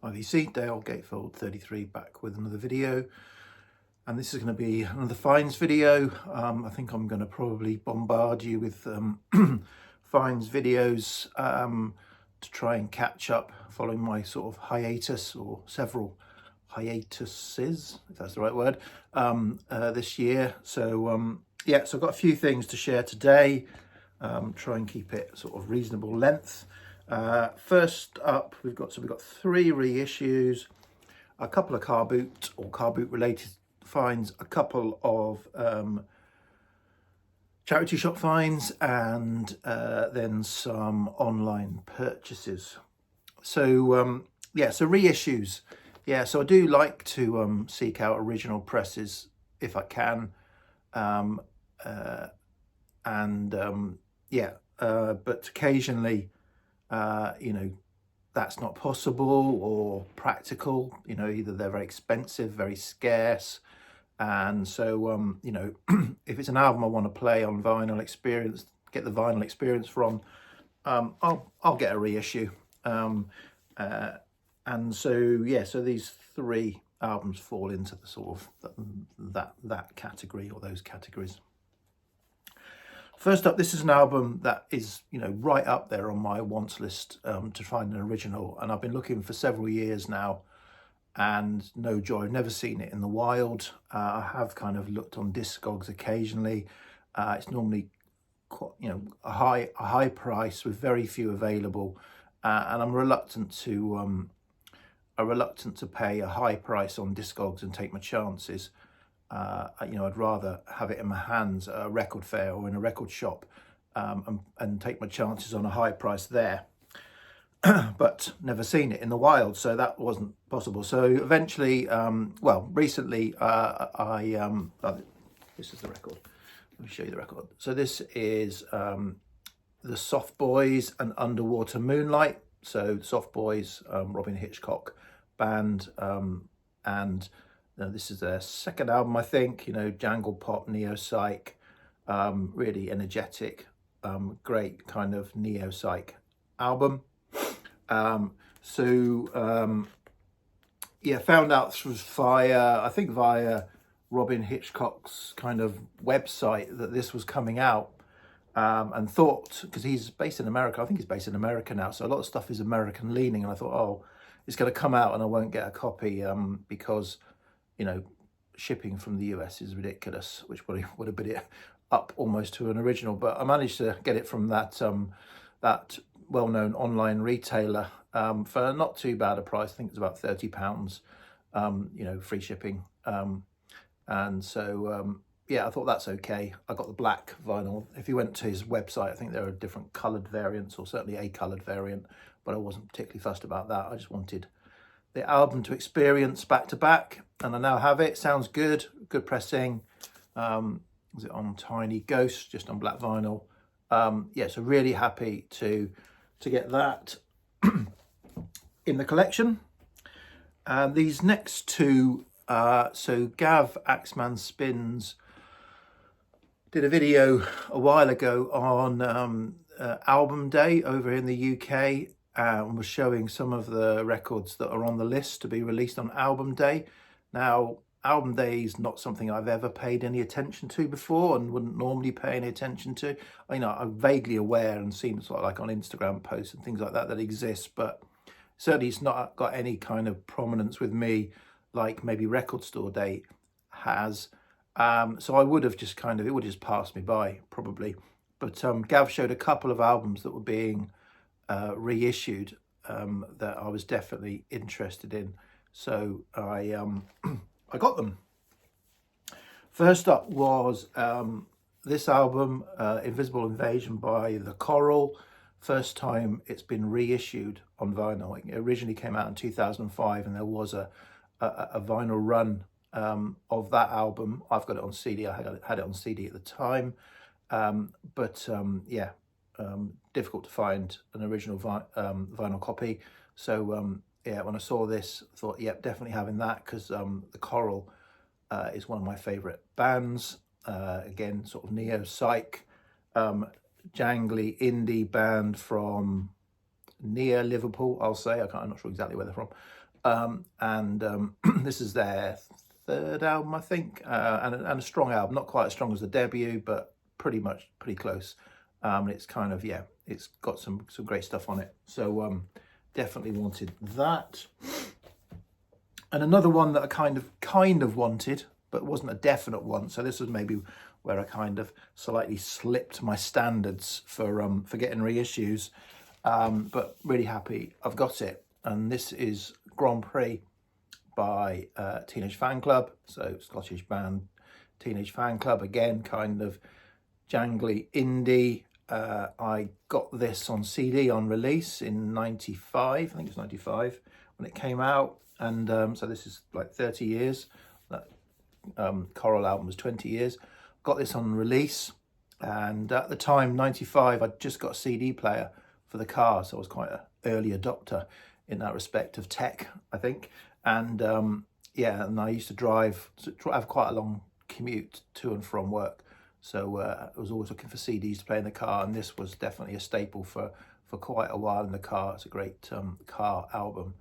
IVC, Dale Gatefold 33, back with another video. And this is going to be another finds video. I think I'm going to probably bombard you with finds videos to try and catch up following my sort of hiatus, or several hiatuses, if that's the right word, this year. So yeah, so I've got a few things to share today. Try and keep it sort of reasonable length. First up, we've got 3 reissues, a couple of car boot or car boot related finds, a couple of charity shop finds, and then some online purchases. So yeah, so reissues. Yeah, so I do like to seek out original presses if I can, yeah, but occasionally you know, that's not possible or practical. You know, either they're very expensive, very scarce, and so you know, if it's an album I want to play on vinyl experience, get the vinyl experience from, I'll get a reissue. And so yeah, so these 3 albums fall into the sort of that category, or those categories. First up, this is an album that is, you know, right up there on my wants list to find an original, and I've been looking for several years now, and no joy. I've never seen it in the wild. I have kind of looked on Discogs occasionally. It's normally quite, you know, a high price with very few available, and I'm reluctant to pay a high price on Discogs and take my chances. You know, I'd rather have it in my hands at a record fair or in a record shop, and take my chances on a high price there. But never seen it in the wild, so that wasn't possible. So eventually, well, recently, this is the record. Let me show you the record. So this is the Soft Boys and Underwater Moonlight. So Soft Boys, Robin Hitchcock band, and this is their second album, I think. You know, jangle pop, neo-psych, really energetic, great kind of neo-psych album. Yeah, found out via Robin Hitchcock's kind of website that this was coming out, and thought, because he's based in America, I think he's based in America now, so a lot of stuff is American leaning, and I thought, oh, it's going to come out and I won't get a copy, because, you know, shipping from the US is ridiculous, which probably would have been it up almost to an original. But I managed to get it from that that well-known online retailer for not too bad a price. I think it's about £30, you know, free shipping. And so yeah, I thought that's okay. I got the black vinyl. If you went to his website, I think there are different coloured variants, or certainly a coloured variant, but I wasn't particularly fussed about that. I just wanted the album to experience back to back, and I now have it. Sounds good, good pressing. Is it on Tiny Ghost, just on black vinyl? Yeah, so really happy to get that in the collection. And these next 2, so Gav Axeman Spins did a video a while ago on album day over in the UK, and was showing some of the records that are on the list to be released on album day. Now, album day is not something I've ever paid any attention to before, and wouldn't normally pay any attention to. You know, I'm vaguely aware and seen sort of like on Instagram posts and things like that that exist, but certainly it's not got any kind of prominence with me like maybe Record Store Day has. So I would have just it would have just passed me by probably. But Gav showed a couple of albums that were being reissued that I was definitely interested in, so I got them. First up was this album, Invisible Invasion by The Coral. First time it's been reissued on vinyl. It originally came out in 2005, and there was a vinyl run of that album. I've got it on CD. I had it on CD at the time, but yeah, difficult to find an original vinyl copy. So yeah, when I saw this, I thought, yep, definitely having that, because The Coral is one of my favourite bands. Again, sort of neo-psych, jangly indie band from near Liverpool, I'll say. I'm not sure exactly where they're from. This is their third album, I think, and a strong album, not quite as strong as the debut, but pretty close. And it's kind of, yeah, it's got some great stuff on it. So definitely wanted that. And another one that I kind of wanted, but wasn't a definite one. So this was maybe where I kind of slightly slipped my standards for getting reissues. But really happy I've got it. And this is Grand Prix by Teenage Fan Club. So Scottish band Teenage Fan Club. Again, kind of jangly indie. I got this on CD on release in 95. I think it was 95 when it came out. And so this is like 30 years. That Coral album was 20 years. Got this on release. And at the time, 95, I'd just got a CD player for the car. So I was quite an early adopter in that respect of tech, I think. And yeah, and I used to have quite a long commute to and from work. So I was always looking for CDs to play in the car. And this was definitely a staple for quite a while in the car. It's a great car album.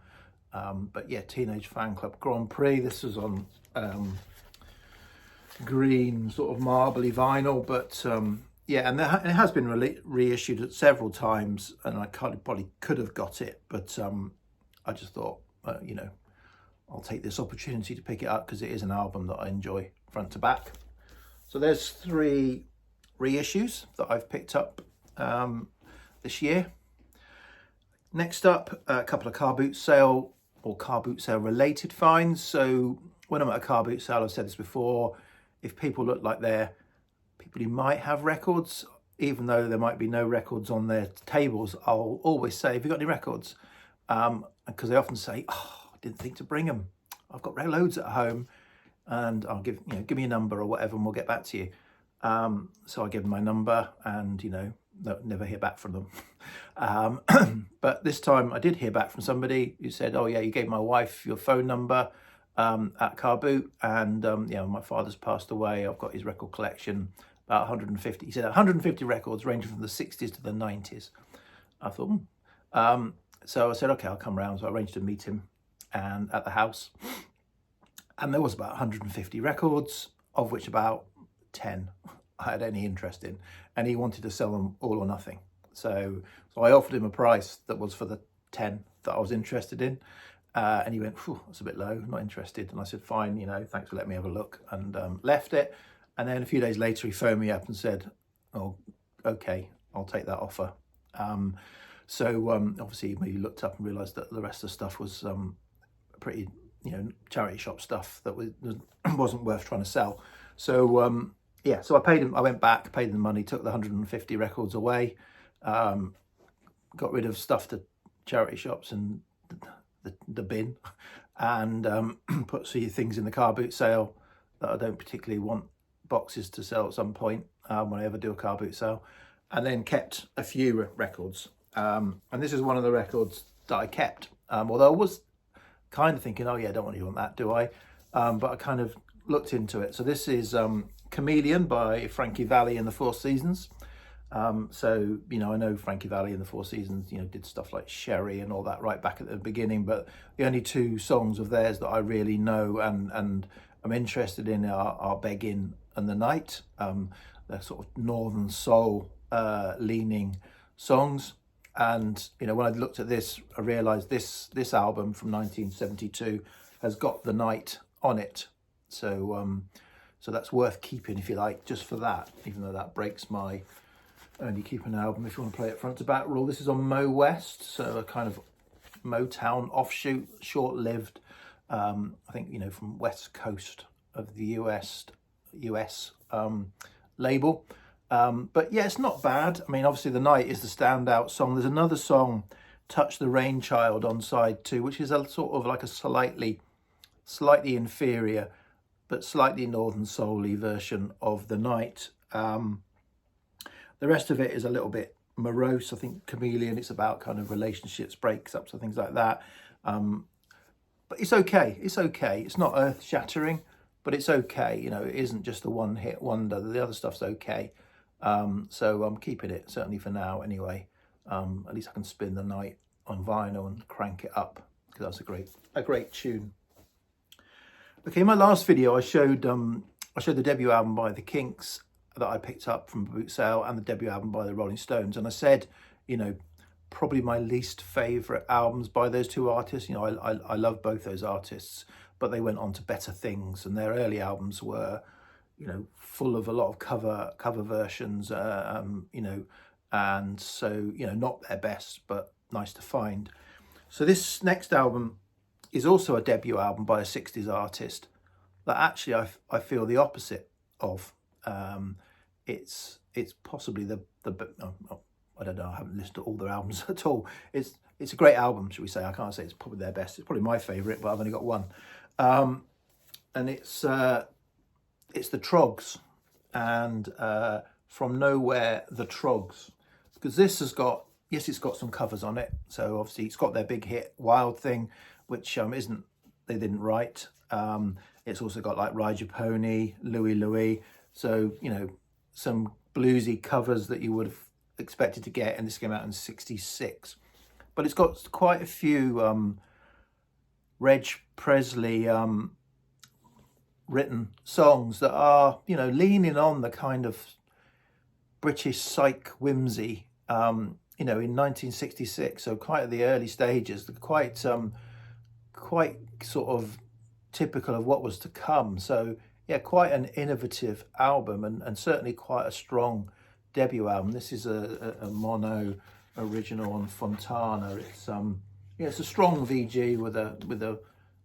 But yeah, Teenage Fan Club Grand Prix. This was on green sort of marbly vinyl, but yeah, and it has been reissued several times, and I probably could have got it, but I just thought, you know, I'll take this opportunity to pick it up because it is an album that I enjoy front to back. So there's 3 reissues that I've picked up this year. Next up, a couple of car boot sale or car boot sale related finds. So when I'm at a car boot sale, I've said this before, if people look like they're people who might have records, even though there might be no records on their tables, I'll always say, have you got any records? Because they often say, oh, I didn't think to bring them. I've got loads at home, and I'll give me a number or whatever, and we'll get back to you. So I give them my number, and never hear back from them. But this time I did hear back from somebody who said, oh yeah, you gave my wife your phone number at Car Boot, and my father's passed away. I've got his record collection, about 150. He said 150 records ranging from the 60s to the 90s. I thought, so I said, okay, I'll come round. So I arranged to meet him and at the house. And there was about 150 records, of which about 10 I had any interest in. And he wanted to sell them all or nothing. So I offered him a price that was for the 10 that I was interested in. And he went, that's a bit low, not interested. And I said, fine, thanks for letting me have a look, and left it. And then a few days later, he phoned me up and said, oh, okay, I'll take that offer. So obviously he looked up and realised that the rest of the stuff was pretty, charity shop stuff that wasn't worth trying to sell. So yeah, so I paid him. I went back, paid him the money, took the 150 records away, got rid of stuff to charity shops and the bin, and put a few things in the car boot sale that I don't particularly want boxes to sell at some point when I ever do a car boot sale, and then kept a few records. And this is one of the records that I kept, although I was kind of thinking, oh yeah, I don't really want that, do I? But I kind of looked into it. So this is Chameleon by Frankie Valli and the Four Seasons. So, I know Frankie Valli and the Four Seasons, did stuff like Sherry and all that right back at the beginning, but the only 2 songs of theirs that I really know and I'm interested in are Beggin' and The Night. They're sort of Northern Soul leaning songs. And, when I looked at this, I realised this album from 1972 has got The Night on it. So that's worth keeping, if you like, just for that, even though that breaks my only keep an album if you want to play it front to back rule. This is on Mo West, so a kind of Motown offshoot, short-lived, I think, from West Coast of the US label. But yeah, it's not bad. I mean, obviously The Night is the standout song. There's another song, Touch the Rain Child, on side 2, which is a sort of like a slightly inferior but slightly Northern Soul-y version of The Night. The rest of it is a little bit morose. I think Chameleon, it's about kind of relationships, breakups and things like that. But it's okay. It's okay. It's not earth-shattering, but it's okay. It isn't just a one-hit wonder. The other stuff's okay. So I'm keeping it, certainly for now anyway. At least I can spin The Night on vinyl and crank it up because that's a great tune. Okay, in my last video, I showed the debut album by the Kinks that I picked up from a boot sale, and the debut album by the Rolling Stones, and I said, you know, probably my least favourite albums by those two artists. You know, I love both those artists, but they went on to better things, and their early albums were, you know, full of a lot of cover versions, you know, and so, you know, not their best, but nice to find. So this next album is also a debut album by a 60s artist that actually I feel the opposite of. It's possibly the I don't know, I haven't listened to all their albums at all. It's a great album, should we say. I can't say it's probably their best. It's probably my favourite, but I've only got one. And it's the Trogs, and From Nowhere, the Trogs. Because this has got, yes, it's got some covers on it. So obviously it's got their big hit, Wild Thing, which they didn't write. It's also got like Ride Your Pony, Louie Louie. So, you know, some bluesy covers that you would have expected to get, and this came out in '66. But it's got quite a few Reg Presley written songs that are, you know, leaning on the kind of British psych whimsy, you know, in 1966, so quite at the early stages, quite sort of typical of what was to come. So yeah, quite an innovative album, and certainly quite a strong debut album. This is a mono original on Fontana. It's yeah, it's a strong VG with a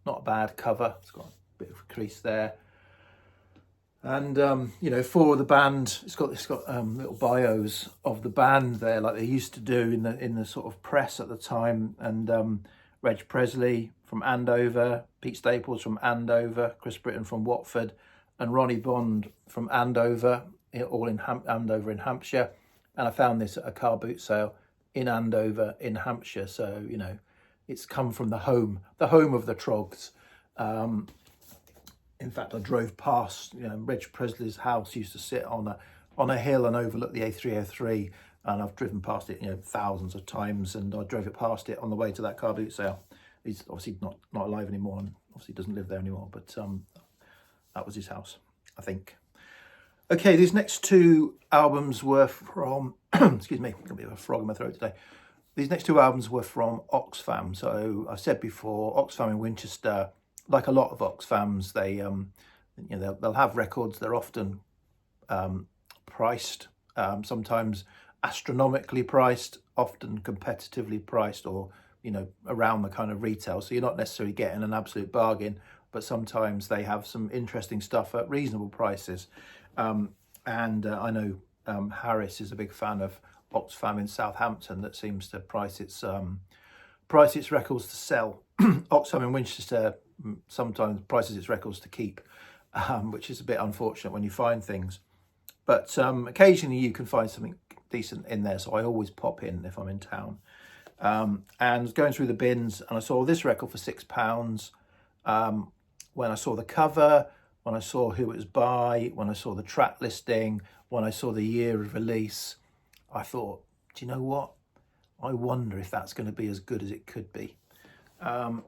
not a bad cover. It's got a bit of a crease there, and you know, for the band, it's got little bios of the band there, like they used to do in the sort of press at the time. And Reg Presley from Andover, Pete Staples from Andover, Chris Britton from Watford, and Ronnie Bond from Andover, all in Andover in Hampshire. And I found this at a car boot sale in Andover in Hampshire. So, you know, it's come from the home of the Trogs. In fact, I drove past, you know, Reg Presley's house used to sit on a hill and overlook the A303, and I've driven past it, you know, thousands of times, and I drove it past it on the way to that car boot sale. He's obviously not alive anymore, and obviously doesn't live there anymore, but that was his house, I think. Okay, these next two albums were from, excuse me, got a bit of a frog in my throat today. These next two albums were from Oxfam. So I said before, Oxfam in Winchester, like a lot of Oxfams, they, you know, they'll have records. They're often priced, sometimes astronomically priced, often competitively priced, or, you know, around the kind of retail. So you're not necessarily getting an absolute bargain, but sometimes they have some interesting stuff at reasonable prices. And I know Harris is a big fan of Oxfam in Southampton that seems to price its records to sell. Oxfam in Winchester sometimes prices its records to keep, which is a bit unfortunate when you find things. But occasionally you can find something decent in there, so I always pop in if I'm in town. And going through the bins, and I saw this record for £6. When I saw the cover, when I saw who it was by, when I saw the track listing, when I saw the year of release, I thought, do you know what? I wonder if that's going to be as good as it could be. And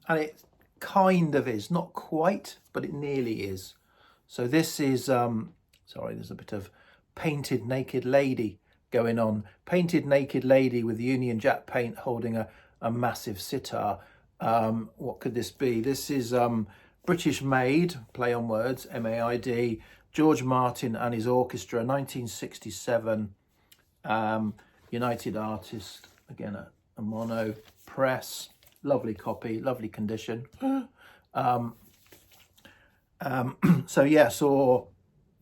it kind of is, not quite, but it nearly is. So this is, sorry, there's a bit of Painted Naked Lady going on. Painted Naked Lady with Union Jack paint holding a massive sitar. What could this be? This is British Made, play on words, M-A-I-D, George Martin and his orchestra, 1967, United Artists, again a mono press, lovely copy, lovely condition. So yeah, so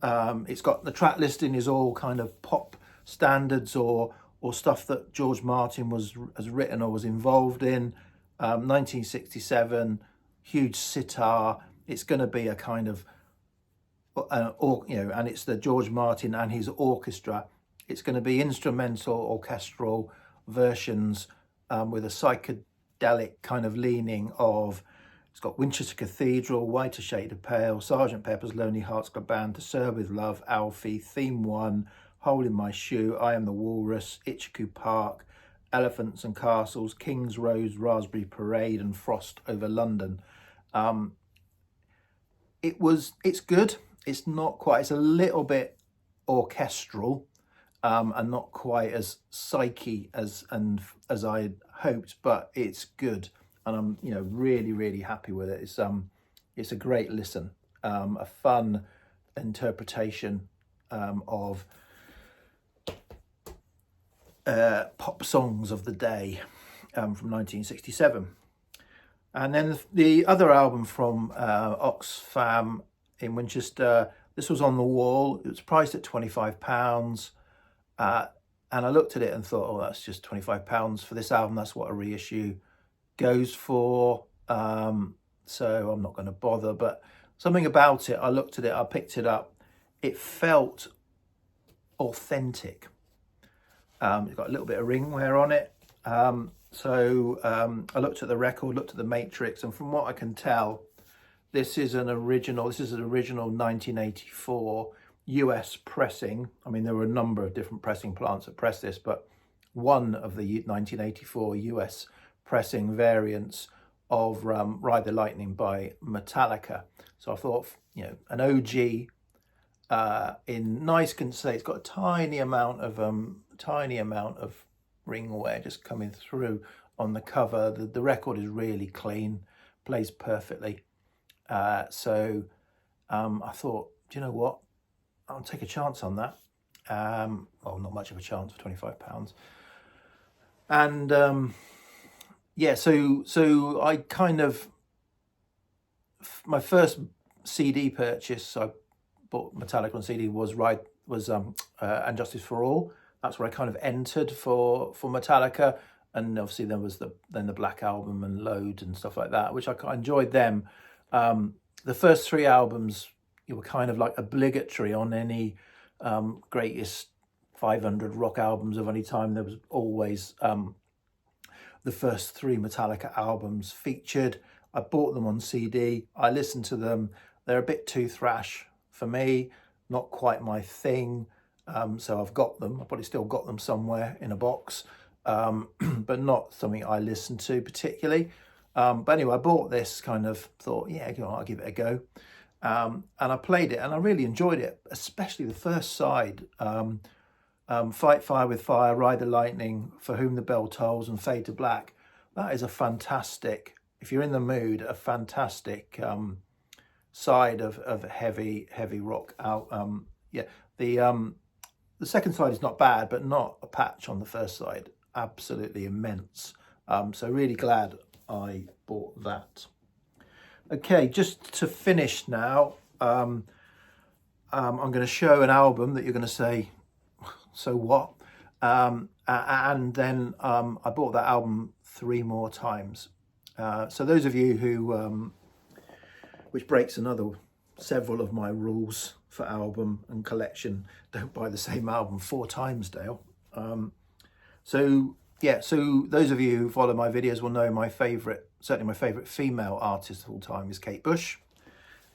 it's got the track listing is all kind of pop standards or stuff that George Martin has written or was involved in. 1967, huge sitar. It's going to be a kind of, you know, and it's the George Martin and his orchestra. It's going to be instrumental, orchestral versions with a psychedelic kind of leaning of. It's got Winchester Cathedral, Whiter Shade of Pale, Sergeant Pepper's Lonely Hearts Club Band, To Serve With Love, Alfie, Theme 1, Hole in My Shoe, I Am the Walrus, Itchycoo Park, Elephants and Castles, King's Rose, Raspberry Parade, and Frost over London. It's good. It's not quite, it's a little bit orchestral, and not quite as psyche as I hoped, but it's good, and I'm really happy with it. It's a great listen, a fun interpretation of pop songs of the day, from 1967. And then the other album from Oxfam in Winchester, this was On the Wall. It was priced at £25. And I looked at it and thought, oh, that's just £25 for this album. That's what a reissue goes for. So I'm not going to bother. But something about it, I looked at it, I picked it up. It felt authentic. It's got a little bit of ring wear on it. So I looked at the record, looked at the matrix, and from what I can tell, this is an original 1984 US pressing. I mean, there were a number of different pressing plants that pressed this, but one of the 1984 US pressing variants of Ride the Lightning by Metallica. So I thought, an OG in nice condition. It's got a tiny amount of ring wear just coming through on the cover. The record is really clean, plays perfectly. So I thought, do you know what? I'll take a chance on that. Well, not much of a chance for £25. And so I kind of, my first CD purchase, I bought Metallica on CD, was And Justice for All. That's where I kind of entered for Metallica, and obviously there was the Black Album and Load and stuff like that, which I enjoyed them. The first three albums, were kind of like obligatory on any greatest 500 rock albums of any time. There was always the first three Metallica albums featured. I bought them on CD. I listened to them. They're a bit too thrash for me, not quite my thing. So I've got them. I've probably still got them somewhere in a box, but not something I listen to particularly. But anyway, I bought this, kind of thought, yeah, I'll give it a go. And I played it and I really enjoyed it, especially the first side. Fight Fire with Fire, Ride the Lightning, For Whom the Bell Tolls, and Fade to Black. That is a fantastic, if you're in the mood, a fantastic side of heavy rock out. The second side is not bad, but not a patch on the first side. Absolutely immense. So really glad I bought that. Okay, just to finish now, I'm going to show an album that you're going to say, so what? And then I bought that album 3 more times. So those of you who, which breaks several of my rules for album and collection, don't buy the same album 4 times, Dale. So those of you who follow my videos will know certainly my favourite female artist of all time is Kate Bush,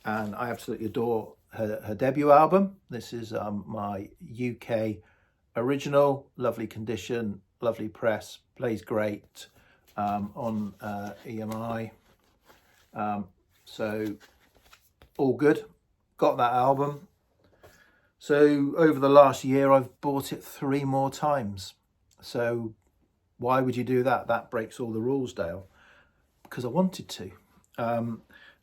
and I absolutely adore her debut album. This is my UK original, lovely condition, lovely press, plays great on EMI. So all good. Got that album. So over the last year, I've bought it 3 more times. So why would you do that? That breaks all the rules, Dale. Because I wanted to,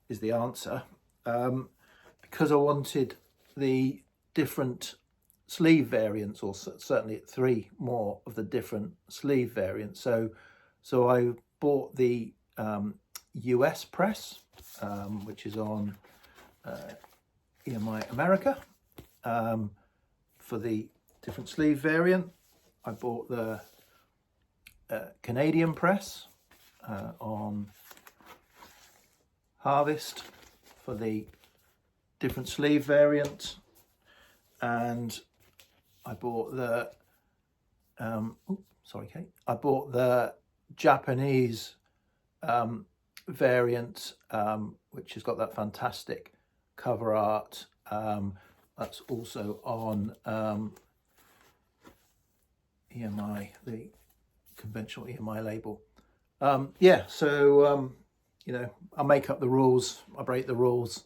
is the answer. Because I wanted the different sleeve variants, or certainly 3 more of the different sleeve variants. So I bought the US press, which is on EMI America, for the different sleeve variant. I bought the Canadian press on Harvest for the different sleeve variant, and I bought the I bought the Japanese variant, which has got that fantastic cover art. That's also on EMI, the conventional EMI label. Yeah, so, you know, I make up the rules, I break the rules.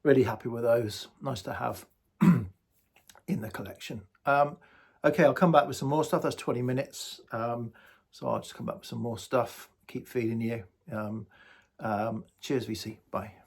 Really happy with those. Nice to have in the collection. Okay, I'll come back with some more stuff. That's 20 minutes. So I'll just come back with some more stuff. Keep feeding you. Cheers, VC. Bye.